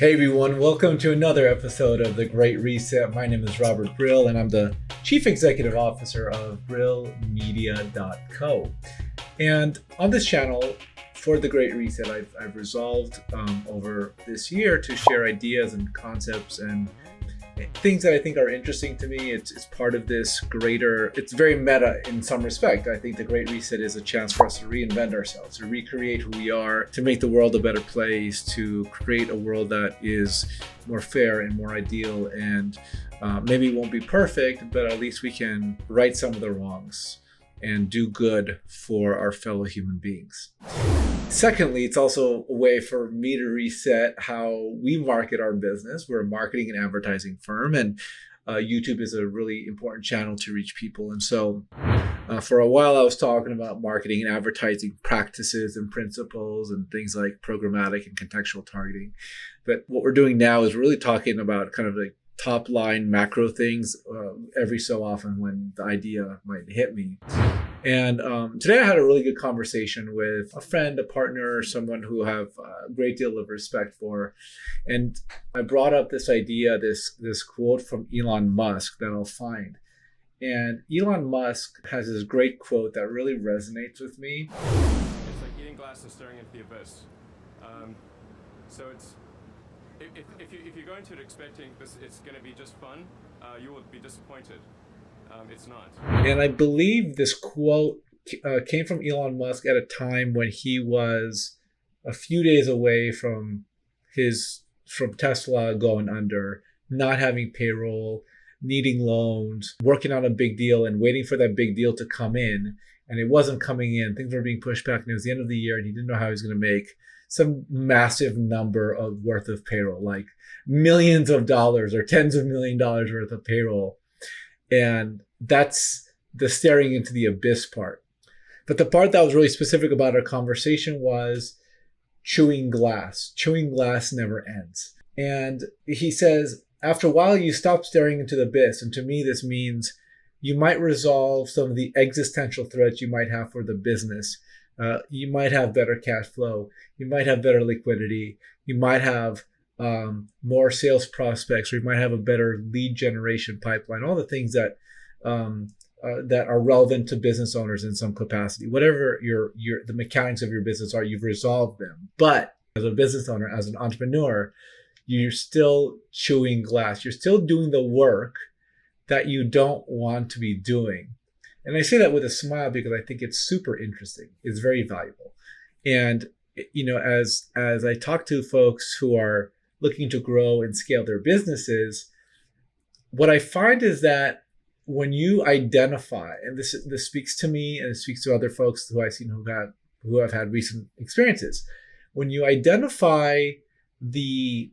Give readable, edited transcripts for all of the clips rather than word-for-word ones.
Hey everyone, welcome to another episode of The Great Reset. My name is Robert Brill and I'm the Chief Executive Officer of brillmedia.co. And on this channel, for The Great Reset, I've resolved over this year to share ideas and concepts and things that I think are interesting to me. It's part of this greater, it's very meta in some respect. I think the Great Reset is a chance for us to reinvent ourselves, to recreate who we are, to make the world a better place, to create a world that is more fair and more ideal, and maybe it won't be perfect, but at least we can right some of the wrongs and do good for our fellow human beings. Secondly, it's also a way for me to reset how we market our business. We're a marketing and advertising firm, and YouTube is a really important channel to reach people. And so for a while, I was talking about marketing and advertising practices and principles and things like programmatic and contextual targeting. But what we're doing now is really talking about kind of like top line macro things every so often when the idea might hit me. And today I had a really good conversation with a friend, a partner, someone who I have a great deal of respect for. And I brought up this idea, this quote from Elon Musk that I'll find. And Elon Musk has this great quote that really resonates with me. It's like eating glass and staring into the abyss. So it's if you go into it expecting this, it's going to be just fun, you will be disappointed. It's not. And I believe this quote came from Elon Musk at a time when he was a few days away from Tesla going under, not having payroll, needing loans, working on a big deal and waiting for that big deal to come in. And it wasn't coming in. Things were being pushed back, and it was the end of the year, and he didn't know how he was going to make some massive number of worth of payroll, like millions of dollars or tens of $1 million worth of payroll. And that's the staring into the abyss part. But the part that was really specific about our conversation was chewing glass. Chewing glass never ends. And he says, after a while, you stop staring into the abyss. And to me, this means you might resolve some of the existential threats you might have for the business. You might have better cash flow. You might have better liquidity. You might have more sales prospects, or you might have a better lead generation pipeline. All the things that that are relevant to business owners in some capacity. Whatever the mechanics of your business are, you've resolved them. But as a business owner, as an entrepreneur, you're still chewing glass. You're still doing the work that you don't want to be doing. And I say that with a smile because I think it's super interesting. It's very valuable. And as I talk to folks who are looking to grow and scale their businesses, what I find is that when you identify, and this speaks to me and it speaks to other folks who I've seen who have had recent experiences, when you identify the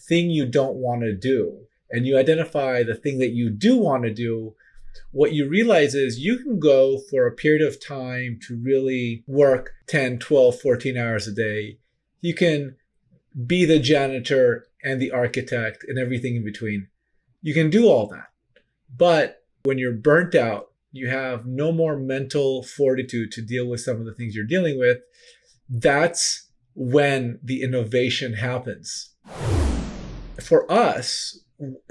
thing you don't want to do and you identify the thing that you do want to do, what you realize is you can go for a period of time to really work 10, 12, 14 hours a day. You can be the janitor and the architect and everything in between. You can do all that. But when you're burnt out, you have no more mental fortitude to deal with some of the things you're dealing with. That's when the innovation happens. For us,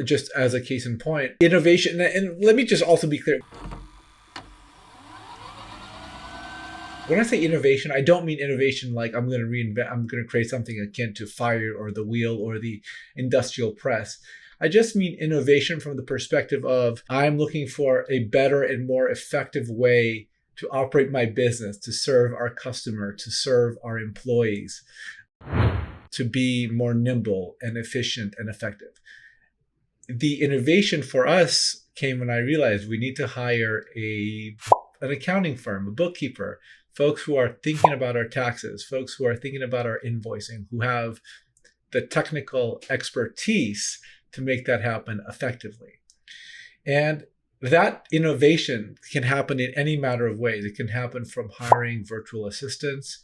just as a case in point, innovation, and let me just also be clear. When I say innovation, I don't mean innovation like I'm going to create something akin to fire or the wheel or the industrial press. I just mean innovation from the perspective of I'm looking for a better and more effective way to operate my business, to serve our customer, to serve our employees, to be more nimble and efficient and effective. The innovation for us came when I realized we need to hire an accounting firm, a bookkeeper, folks who are thinking about our taxes, folks who are thinking about our invoicing, who have the technical expertise to make that happen effectively. And that innovation can happen in any matter of ways. It can happen from hiring virtual assistants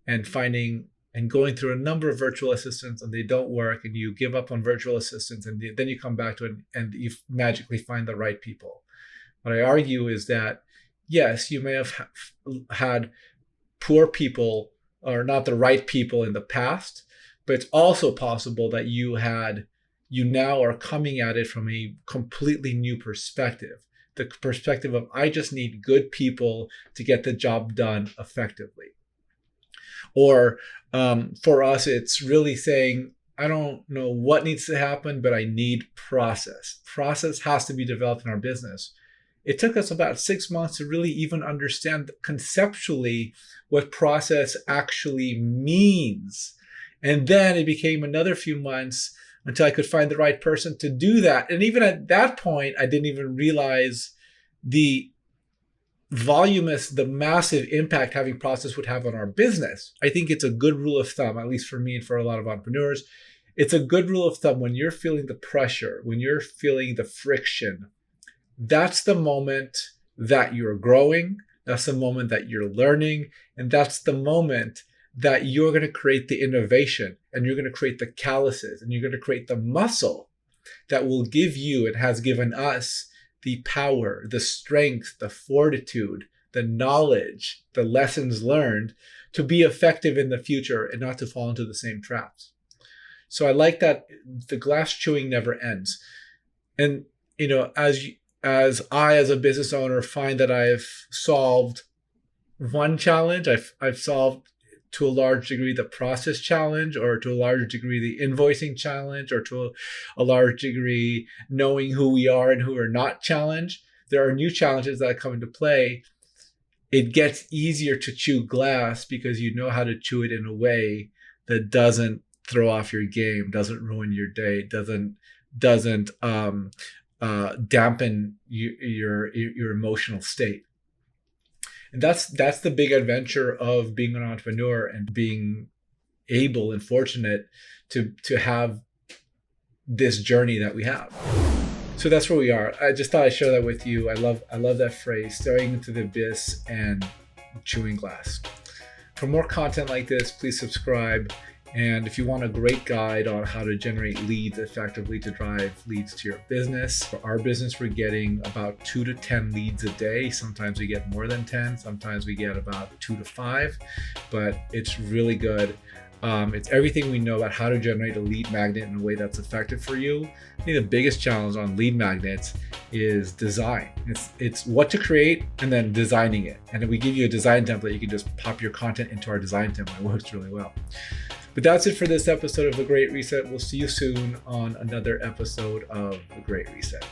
and finding and going through a number of virtual assistants and they don't work, and you give up on virtual assistants, and then you come back to it and you magically find the right people. What I argue is that, yes, you may have had poor people or not the right people in the past, But it's also possible that you now are coming at it from a completely new perspective. The perspective of, I just need good people to get the job done effectively. Or for us, it's really saying, I don't know what needs to happen, but I need process. Process has to be developed in our business. It took us about 6 months to really even understand conceptually what process actually means. And then it became another few months until I could find the right person to do that. And even at that point, I didn't even realize the the massive impact having process would have on our business. I think it's a good rule of thumb, at least for me and for a lot of entrepreneurs. It's a good rule of thumb when you're feeling the pressure, when you're feeling the friction, that's the moment that you're growing. That's the moment that you're learning. And that's the moment that you're going to create the innovation, and you're going to create the calluses, and you're going to create the muscle that will give you, and has given us, the power, the strength, the fortitude, the knowledge, the lessons learned to be effective in the future and not to fall into the same traps. So I like that the glass chewing never ends. And, as a business owner, find that I've solved one challenge, I've solved to a large degree the process challenge, or to a large degree the invoicing challenge, or to a large degree knowing who we are and who we're not challenge. There are new challenges that come into play. It gets easier to chew glass because you know how to chew it in a way that doesn't throw off your game, doesn't ruin your day, doesn't dampen your emotional state. And that's the big adventure of being an entrepreneur and being able and fortunate to have this journey that we have. So that's where we are. I just thought I'd share that with you. I love that phrase, staring into the abyss and chewing glass. For more content like this, please subscribe. And if you want a great guide on how to generate leads effectively to drive leads to your business, for our business, we're getting about 2 to 10 leads a day. Sometimes we get more than 10, sometimes we get about 2 to 5, but it's really good. It's everything we know about how to generate a lead magnet in a way that's effective for you. I think the biggest challenge on lead magnets is design. It's what to create and then designing it. And if we give you a design template, you can just pop your content into our design template. It works really well. But that's it for this episode of The Great Reset. We'll see you soon on another episode of The Great Reset.